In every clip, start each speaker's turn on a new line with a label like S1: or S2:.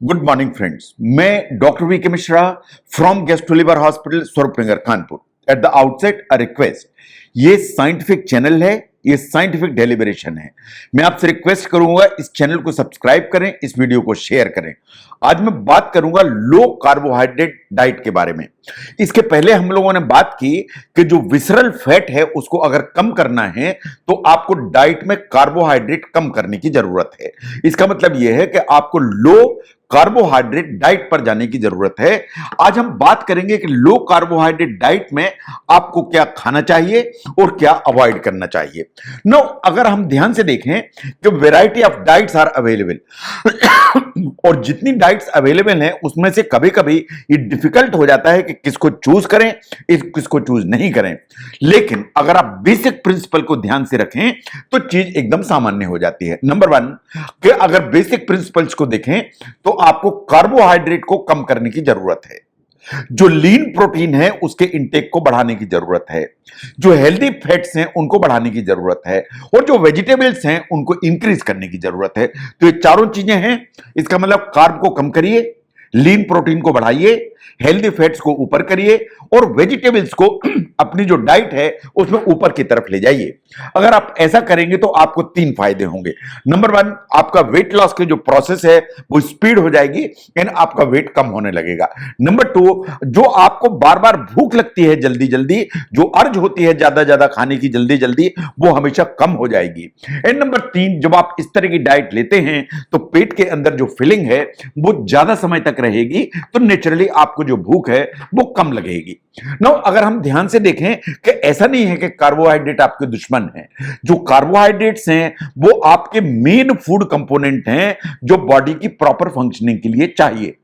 S1: Good morning friends, मैं doctor V K Mishra from gastro liver hospital Swaroopnagar Kanpur. At the outset a request, ये scientific channel है, ये scientific deliberation है। मैं आपसे रिक्वेस्ट करूंगा इस चैनल को सब्सक्राइब करें, इस वीडियो को शेयर करें। आज मैं बात करूंगा लो कार्बोहाइड्रेट डाइट के बारे में। इसके पहले हम लोगों ने बात की कि जो विसरल फैट है उसको अगर कम करना है तो आपको डाइट में कार्बोहाइड्रेट कम करने की जरूरत है। इसका मतलब यह है कि आपको लो कार्बोहाइड्रेट डाइट पर जाने की जरूरत है। आज हम बात करेंगे कि लो कार्बोहाइड्रेट डाइट में आपको क्या खाना चाहिए और क्या अवॉइड करना चाहिए। नो, अगर हम ध्यान से देखें कि variety of diets are available और जितनी डाइट्स अवेलेबल हैं उसमें से कभी कभी ये डिफिकल्ट हो जाता है कि किसको चूज करें, किसको चूज नहीं करें। लेकिन अगर आप बेसिक प्रिंसिपल को ध्यान से रखें तो चीज एकदम सामान्य हो जाती है। नंबर वन, कि अगर बेसिक प्रिंसिपल्स को देखें तो आपको कार्बोहाइड्रेट को कम करने की जरूरत है। जो लीन प्रोटीन है उसके इंटेक को बढ़ाने की जरूरत है। जो हेल्दी फैट्स हैं उनको बढ़ाने की जरूरत है और जो वेजिटेबल्स हैं उनको इंक्रीज करने की जरूरत है। तो ये चारों चीजें हैं। इसका मतलब कार्ब को कम करिए, लीन प्रोटीन को बढ़ाइए, हेल्दी फैट्स को ऊपर करिए और वेजिटेबल्स को अपनी जो डाइट है उसमें ऊपर की तरफ ले जाइए। अगर आप ऐसा करेंगे तो आपको तीन फायदे होंगे। नंबर वन, आपका वेट लॉस की जो प्रोसेस है वो स्पीड हो जाएगी एंड आपका वेट कम होने लगेगा। नंबर टू, जो आपको बार बार भूख लगती है जल्दी जल्दी, जो अर्ज होती है ज्यादा ज्यादा खाने की जल्दी जल्दी, वो हमेशा कम हो जाएगी। एंड नंबर तीन, जब आप इस तरह की डाइट लेते हैं तो पेट के अंदर जो फिलिंग है वो ज्यादा समय तक रहेगी, तो नेचुरली आपको जो भूख है वो कम लगेगी। नो, अगर हम ध्यान से देखें कि ऐसा नहीं है कि कार्बोहाइड्रेट आपके दुश्मन हैं। जो कार्बोहाइड्रेट्स हैं वो आपके मेन फूड कंपोनेंट हैं जो बॉडी की प्रॉपर फंक्शनिंग के लिए चाहिए।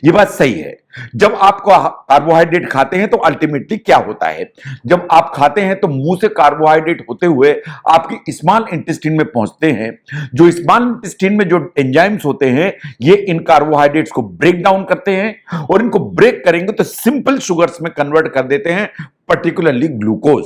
S1: ये बात सही है। जब आप कार्बोहाइड्रेट खाते हैं तो अल्टीमेटली क्या होता है, जब आप खाते हैं तो मुंह से कार्बोहाइड्रेट होते हुए आपकी स्मॉल इंटेस्टाइन में पहुंचते हैं। जो स्मॉल इंटेस्टाइन में जो एंजाइम्स होते हैं ये इन कार्बोहाइड्रेट्स को ब्रेक डाउन करते हैं और इनको ब्रेक करेंगे तो सिंपल शुगर्स में कन्वर्ट कर देते हैं, पर्टिकुलरली ग्लूकोज।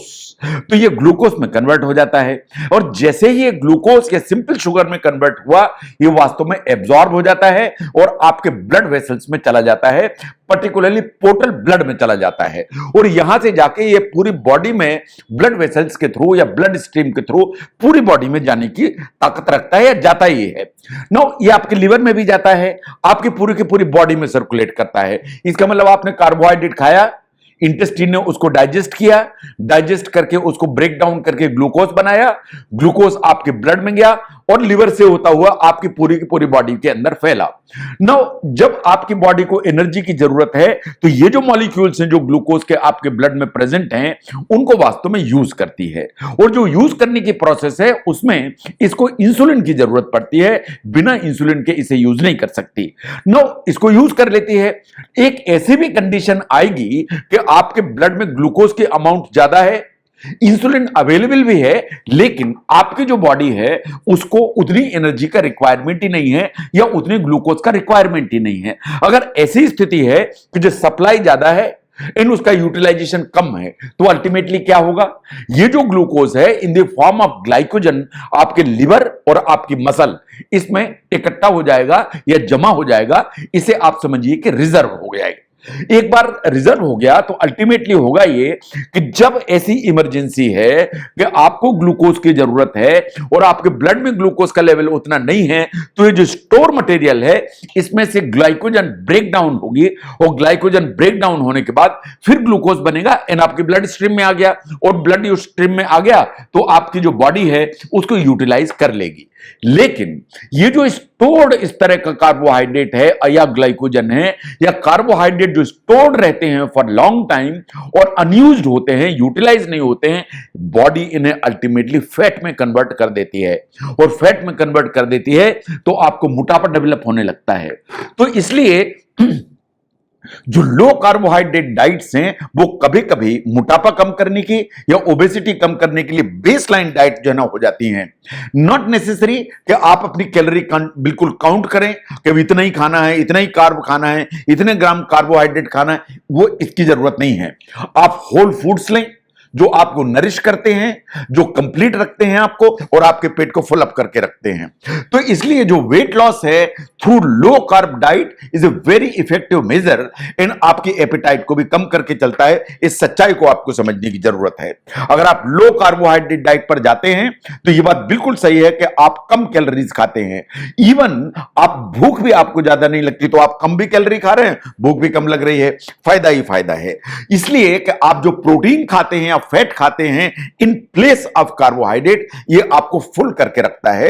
S1: तो ये ग्लूकोज में कन्वर्ट हो जाता है और जैसे ही ये ग्लूकोज या सिंपल शुगर में कन्वर्ट हुआ, ये वास्तव में एब्जॉर्ब हो जाता है और आपके ब्लड वेसल्स में चला जाता है, पर्टिकुलरली पोर्टल ब्लड में चला जाता है और यहां से जाके ये पूरी बॉडी में ब्लड वेसल्स के थ्रू या ब्लड स्ट्रीम के थ्रू पूरी बॉडी में जाने की ताकत रखता है या जाता ही है। नो, ये आपके लिवर में भी जाता है, आपकी पूरी की पूरी बॉडी में सर्कुलेट करता है। इसका मतलब आपने कार्बोहाइड्रेट खाया, इंटेस्टाइन ने उसको डाइजेस्ट किया, डाइजेस्ट करके उसको ब्रेक डाउन करके ग्लूकोज बनाया, ग्लूकोज आपके ब्लड में गया और लिवर से होता हुआ आपकी पूरी की पूरी बॉडी के अंदर फैला। नाउ, जब आपकी बॉडी को एनर्जी की जरूरत है तो ये जो मॉलिक्यूल्स हैं जो ग्लूकोज के आपके ब्लड में प्रेजेंट हैं उनको वास्तव में यूज करती है और जो यूज करने की प्रोसेस है उसमें इसको इंसुलिन की जरूरत पड़ती है। बिना इंसुलिन के इसे यूज नहीं कर सकती। नाउ, इसको यूज कर लेती है। एक ऐसी भी कंडीशन आएगी कि आपके ब्लड में ग्लूकोज की अमाउंट ज्यादा है, इंसुलिन अवेलेबल भी है, लेकिन आपकी जो बॉडी है उसको उतनी एनर्जी का रिक्वायरमेंट ही नहीं है या उतनी ग्लूकोज का रिक्वायरमेंट ही नहीं है। अगर ऐसी स्थिति है कि जो सप्लाई ज्यादा है इन उसका यूटिलाइजेशन कम है, तो अल्टीमेटली क्या होगा, ये जो ग्लूकोज है in the form of glycogen आपके लिवर और आपकी मसल इसमें इकट्ठा हो जाएगा या जमा हो जाएगा। इसे आप समझिए कि रिजर्व हो जाएगा। एक बार रिजर्व हो गया तो अल्टीमेटली होगा ये कि जब ऐसी इमरजेंसी है कि आपको ग्लूकोज की जरूरत है और आपके ब्लड में ग्लूकोज का लेवल उतना नहीं है, तो ये जो स्टोर मटेरियल है इसमें से ग्लाइकोजन ब्रेक डाउन होगी और ग्लाइकोजन ब्रेक डाउन होने के बाद फिर ग्लूकोज बनेगा एंड आपकी ब्लड स्ट्रीम में आ गया और ब्लड स्ट्रीम में आ गया तो आपकी जो बॉडी है उसको यूटिलाइज कर लेगी। लेकिन ये जो स्टोर्ड इस तरह का कार्बोहाइड्रेट है या ग्लाइकोजन है या कार्बोहाइड्रेट जो स्टोर्ड रहते हैं फॉर लॉन्ग टाइम और अनयूज्ड होते हैं, यूटिलाइज नहीं होते हैं, बॉडी इन्हें अल्टीमेटली फैट में कन्वर्ट कर देती है और फैट में कन्वर्ट कर देती है तो आपको मोटापा डेवलप होने लगता है। तो इसलिए जो लो कार्बोहाइड्रेट डाइट्स हैं वो कभी कभी मोटापा कम करने की या ओबेसिटी कम करने के लिए बेसलाइन डाइट जो है ना हो जाती हैं। नॉट नेसेसरी कि आप अपनी कैलोरी बिल्कुल काउंट करें कि इतना ही खाना है, इतना ही कार्ब खाना है, इतने ग्राम कार्बोहाइड्रेट खाना है, वो इसकी जरूरत नहीं है। आप होल फूड्स लें, जो आपको नरिश करते हैं, जो कंप्लीट रखते हैं आपको और आपके पेट को फुल अप करके रखते हैं। तो इसलिए जो वेट लॉस है through low carb diet is a very effective measure in आपकी एपेटाइट को भी कम करके चलता है। इस सच्चाई को आपको समझने की जरूरत है। अगर आप लो कार्बोहाइड्रेट डाइट पर जाते हैं तो यह बात बिल्कुल सही है कि आप कम कैलोरीज खाते हैं। इवन आप भूख भी आपको ज्यादा नहीं लगती तो आप कम भी कैलोरी खा रहे हैं, भूख भी कम लग रही है, फायदा ही फायदा है। इसलिए कि आप जो प्रोटीन खाते हैं या फैट खाते हैं इन प्लेस ऑफ कार्बोहाइड्रेट, ये आपको फुल करके रखता है,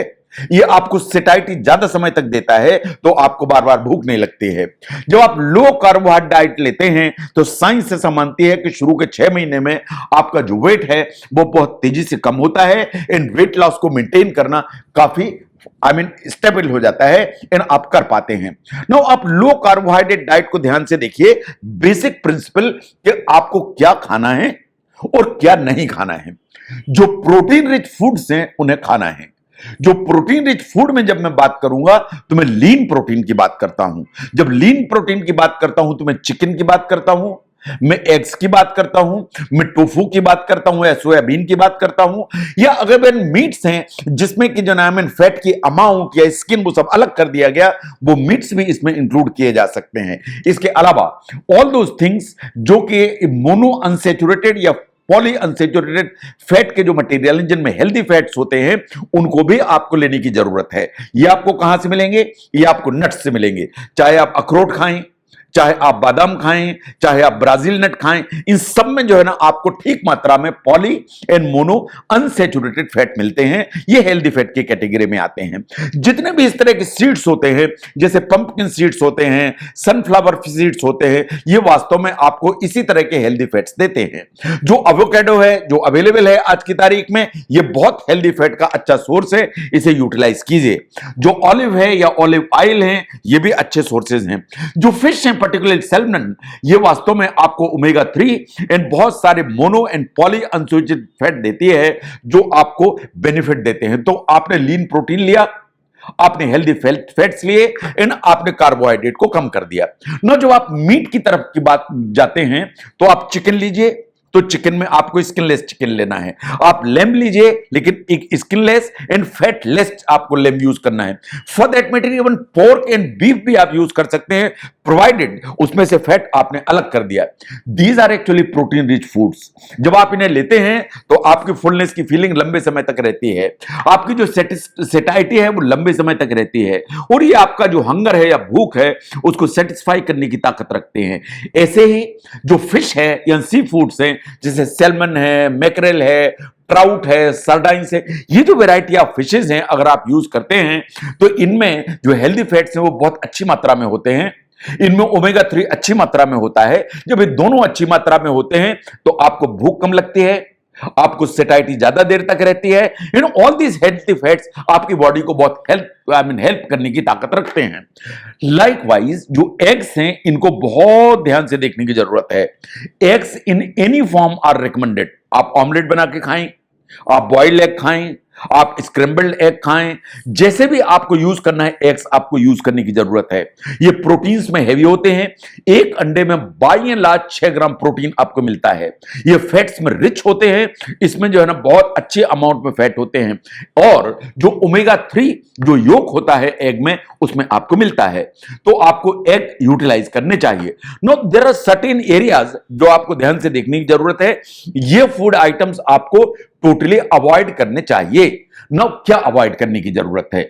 S1: ये आपको सेटाइटी ज्यादा समय तक देता है, तो आपको बार बार भूख नहीं लगती है। जब आप लो कार्बोहाइड्रेट डाइट लेते हैं तो साइंस से मानती है कि शुरू के 6 महीने में आपका जो वेट है वो बहुत तेजी से कम होता है। इन वेट लॉस को मेंटेन करना काफी स्टेबल हो जाता है, एंड आप कर पाते हैं। नाउ आप लो कार्बोहाइड्रेट डाइट को ध्यान से देखिए। बेसिक प्रिंसिपल कि आपको क्या खाना है और क्या नहीं खाना है। जो प्रोटीन रिच फूड्स हैं उन्हें खाना है। जो प्रोटीन रिच फूड में जब मैं बात करूंगा तो मैं लीन प्रोटीन की बात करता हूं। जब लीन प्रोटीन की बात करता हूं तो मैं चिकन की बात करता हूं, मैं एग्स की बात करता हूं, मैं टोफू की बात करता हूं या सोयाबीन की बात करता हूं, या अगर वे मीट्स हैं जिसमें कि जो नाम फैट की अमाउंट या स्किन वो सब अलग कर दिया गया, वो मीट्स भी इसमें इंक्लूड किए जा सकते हैं। इसके अलावा ऑल दोज थिंग्स जो कि मोनो अनसैचुरेटेड या पॉली अनसैचुरेटेड फैट के जो मटेरियल हैं जिनमें हेल्दी फैट्स होते हैं, उनको भी आपको लेने की जरूरत है। ये आपको कहां से मिलेंगे? ये आपको नट्स से मिलेंगे। चाहे आप अखरोट खाएं, चाहे आप बादाम खाएं, चाहे आप ब्राजील नट खाएं, इन सब में जो है ना आपको ठीक मात्रा में poly and mono unsaturated fat मिलते हैं। ये हेल्दी फैट की कैटेगरी में आते हैं। जितने भी इस तरह के सीड्स होते हैं, जैसे पंपकिन सीड्स होते हैं, सनफ्लावर सीड्स होते हैं, ये वास्तव में आपको इसी तरह के हेल्दी फैट्स देते हैं। जो एवोकाडो है, जो अवेलेबल है आज की तारीख में, ये बहुत हेल्दी फैट का अच्छा सोर्स है, इसे यूटिलाइज कीजिए। जो ऑलिव है या ऑलिव ऑयल है, ये भी अच्छे सोर्सेज हैं। जो फिश है पर्टिकुलरली सैल्मन, ये वास्तव में आपको ओमेगा 3 एंड बहुत सारे mono and poly unsaturated fat देती है जो आपको बेनिफिट देते हैं। तो आपने लीन प्रोटीन लिया, आपने हेल्दी फैट्स लिए एंड आपने कार्बोहाइड्रेट को कम कर दिया ना। जब आप मीट की तरफ की बात जाते हैं तो आप चिकन लीजिए, तो चिकन में आपको स्किनलेस चिकन लेना है। आप लेम्ब लीजिए, लेकिन एक स्किनलेस एंड फैटलेस आपको लेम्ब यूज करना है। For that matter even pork and beef भी आप यूज कर सकते हैं, प्रोवाइडेड उसमें से फैट आपने अलग कर दिया। These are actually protein rich foods. जब आप इन्हें लेते हैं तो आपकी फुलनेस की फीलिंग लंबे समय तक रहती है, आपकी जो सेटाइटी है वो लंबे समय तक रहती है, और ये आपका जो हंगर है या भूख है उसको सेटिस्फाई करने की ताकत रखते हैं। ऐसे ही जो फिश है या सी फूड्स हैं, जैसे सैल्मन है, मैकरेल है, ट्राउट है, सार्डाइंस है, ये जो वैरायटी ऑफ फिशेज हैं अगर आप यूज करते हैं तो इनमें जो हेल्दी फैट्स हैं वो बहुत अच्छी मात्रा में होते हैं। इनमें ओमेगा 3 अच्छी मात्रा में होता है। जब ये दोनों अच्छी मात्रा में होते हैं तो आपको भूख कम लगती है, आपको सेटाइटी ज्यादा देर तक रहती है। ऑल दीज हेल्थी फैट्स आपकी बॉडी को बहुत हेल्प करने की ताकत रखते हैं। लाइकवाइज जो एग्स हैं इनको बहुत ध्यान से देखने की जरूरत है। Eggs in any form are recommended. आप ऑमलेट बना के खाएं, आप बॉइल्ड एग खाएं, आप स्क्रैम्बल्ड एग खाएं, जैसे भी आपको यूज करना है एग्स आपको यूज करने की जरूरत है। ये प्रोटीन्स में हैवी होते हैं। एक अंडे में by and large 6 gram protein आपको मिलता है। ये फैट्स में रिच होते हैं, इसमें जो है ना बहुत अच्छे अमाउंट में फैट होते हैं, और जो ओमेगा 3 जो योग होता है एग में उसमें आपको मिलता है। तो आपको एग यूटिलाइज करने चाहिए। No there are certain areas जो आपको ध्यान से देखने की जरूरत है। ये फूड आइटम्स आपको टोटली अवॉइड करने चाहिए। ना क्या अवॉइड करने की जरूरत है?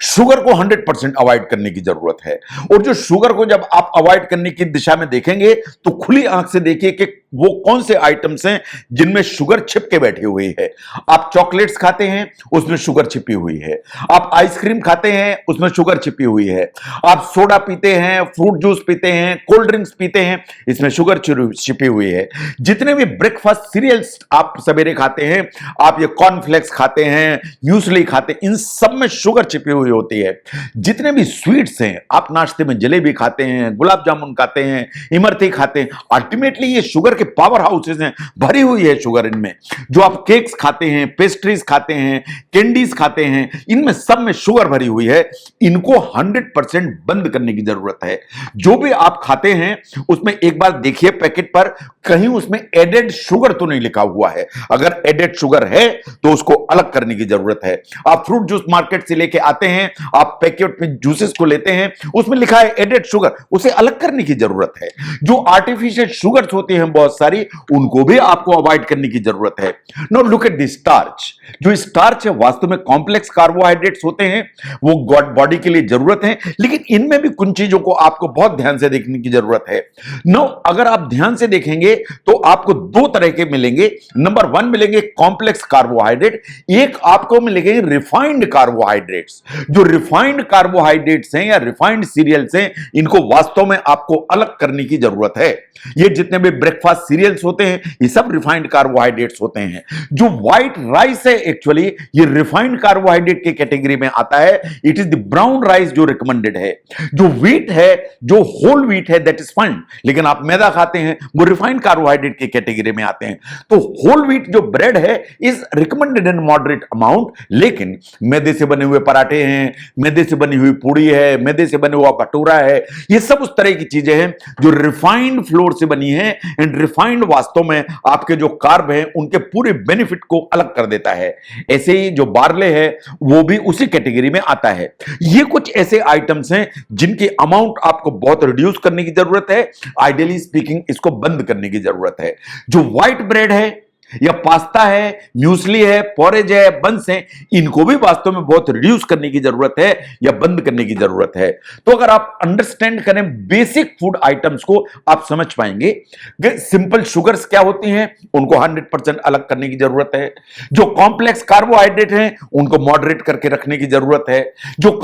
S1: शुगर को 100% अवॉइड करने की जरूरत है। और जो शुगर को जब आप अवॉइड करने की दिशा में देखेंगे तो खुली आंख से देखिए कि वो कौन से आइटम्स हैं जिनमें शुगर छिप के बैठी हुई है। आप चॉकलेट्स खाते हैं, उसमें शुगर छिपी हुई है। आप आइसक्रीम खाते हैं, उसमें शुगर छिपी हुई है। आप सोडा पीते हैं, फ्रूट जूस पीते हैं, कोल्ड ड्रिंक्स पीते हैं, इसमें शुगर छिपी हुई है। जितने भी ब्रेकफास्ट सीरियल्स आप सवेरे खाते हैं, आप ये कॉर्नफ्लेक्स खाते हैं, म्यूसली खाते हैं, इन सब में शुगर छिपी हुई होती है। जितने भी स्वीट्स हैं, आप नाश्ते में जलेबी खाते हैं, गुलाब जामुन खाते हैं, इमरती खाते हैं, अल्टीमेटली ये शुगर के के पावर हाउसेज हैं, भरी हुई है शुगर इनमें। जो आप केक्स खाते हैं, पेस्ट्रीज खाते हैं, कैंडीज खाते हैं, इनमें सब में शुगर भरी हुई है। इनको 100% बंद करने की जरूरत है। जो भी आप खाते हैं उसमें एक बार देखिए पैकेट पर, कहीं उसमें एडेड शुगर तो नहीं लिखा हुआ है। अगर एडेड शुगर है तो उसको अलग करने की जरूरत है। आप फ्रूट जूस मार्केट से लेके आते हैं, आप पैकेट में जूसेस को लेते हैं, उसमें लिखा है एडेड शुगर, उसे अलग करने की जरूरत है। जो आर्टिफिशियल शुगर्स होती हैं बहुत सारी, उनको भी आपको अवॉइड करने की जरूरत है। Now look at the starch. जो स्टार्च है वास्तव में कॉम्प्लेक्स कार्बोहाइड्रेट्स होते हैं, वो बॉडी के लिए जरूरत है, लेकिन इनमें भी कुछ चीजों को आपको बहुत ध्यान से देखने की जरूरत है। नाउ अगर आप ध्यान से देखेंगे तो आपको दो तरह के मिलेंगे। नंबर 1 मिलेंगे कॉम्प्लेक्स कार्बोहाइड्रेट, एक आपको मिलेंगे रिफाइंड कार्बोहाइड्रेट्स। जो रिफाइंड कार्बोहाइड्रेट्स हैं या रिफाइंड सीरियल्स हैं, इनको वास्तव में आपको अलग करने की जरूरत है। ये जितने भी ब्रेकफास्ट सीरियल्स होते हैं, ये सब रिफाइंड कार्बोहाइड्रेट्स होते हैं। जो व्हाइट राइस है एक्चुअली ये रिफाइंड कार्बोहाइड्रेट की कैटेगरी में आता है। It is the brown rice जो रिकमेंडेड है। जो व्हीट है, जो होल व्हीट है, दैट इज फाइन, लेकिन आप मैदा खाते हैं, वो रिफाइंड कार्बोहाइड्रेट की कैटेगरी में आते हैं। तो होल व्हीट जो ब्रेड है is recommended in moderate amount, लेकिन मैदे से बने हुए पराठे हैं, मैदे से बनी हुई पूड़ी है, मैदे से बना हुआ भटूरा है, ये सब उस तरह की चीजें हैं जो रिफाइंड फ्लोर से बनी है। एंड रिफाइंड वास्तव में आपके जो कार्ब हैं उनके पूरे बेनिफिट को अलग कर देता है। ऐसे ही जो बार्ले है वो भी उसी कैटेगरी में आता है। ये कुछ ऐसे आइटम्स हैं जिनकी अमाउंट आपको बहुत रिड्यूस करने की जरूरत है। आइडियली स्पीकिंग इसको बंद करने की जरूरत है। जो व्हाइट ब्रेड है या पास्ता है, म्यूसली है, पोरेज है, बंस है, इनको भी वास्तव में बहुत रिड्यूस करने की जरूरत है या बंद करने की जरूरत है। तो अगर आप अंडरस्टैंड करें बेसिक फूड आइटम्स को, आप समझ पाएंगे कि सिंपल शुगर्स क्या होती हैं, उनको 100% अलग करने की जरूरत है। जो कॉम्प्लेक्स कार्बोहाइड्रेट हैं उनको मॉडरेट करके रखने की जरूरत है। जो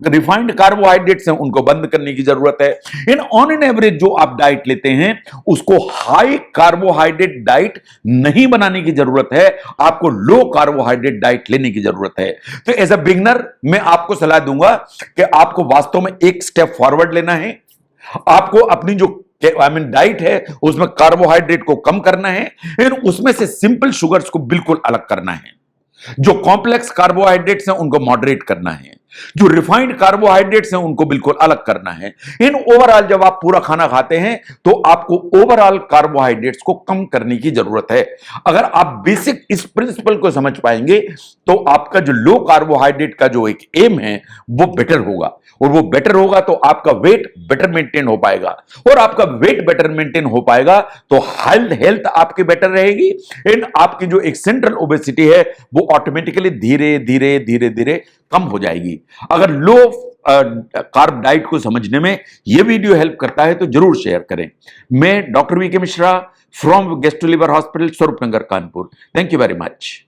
S1: रिफाइंड कार्बोहाइड्रेट्स हैं उनको बंद करने की जरूरत है। ऑन एन एवरेज जो आप डाइट लेते हैं उसको हाई कार्बोहाइड्रेट डाइट नहीं बनाने की जरूरत है, आपको लो कार्बोहाइड्रेट डाइट लेने की जरूरत है। तो एज अ बिगिनर मैं आपको सलाह दूंगा कि आपको वास्तव में एक स्टेप फॉरवर्ड लेना है। आपको अपनी जो डाइट है उसमें कार्बोहाइड्रेट को कम करना है, फिर उसमें से सिंपल शुगर्स को बिल्कुल अलग करना है। जो कॉम्प्लेक्स कार्बोहाइड्रेट्स हैं उनको मॉडरेट करना है। जो रिफाइंड कार्बोहाइड्रेट्स हैं उनको बिल्कुल अलग करना है। इन ओवरऑल जब आप पूरा खाना खाते हैं तो आपको ओवरऑल कार्बोहाइड्रेट्स को कम करने की जरूरत है। अगर आप बेसिक इस प्रिंसिपल को समझ पाएंगे तो आपका जो लो कार्बोहाइड्रेट का जो एक एम है वो बेटर होगा, और वो बेटर होगा तो आपका वेट बेटर मेंटेन हो पाएगा, और आपका वेट बेटर मेंटेन हो पाएगा तो हेल्थ आपकी बेटर रहेगी। एंड आपकी जो एक सेंट्रल ओबेसिटी है वो ऑटोमेटिकली धीरे धीरे धीरे धीरे कम हो जाएगी। अगर लो कार्ब डाइट को समझने में यह वीडियो हेल्प करता है तो जरूर शेयर करें। मैं doctor V K Mishra from gastro liver hospital, Swaroopnagar, Kanpur. Thank you very much.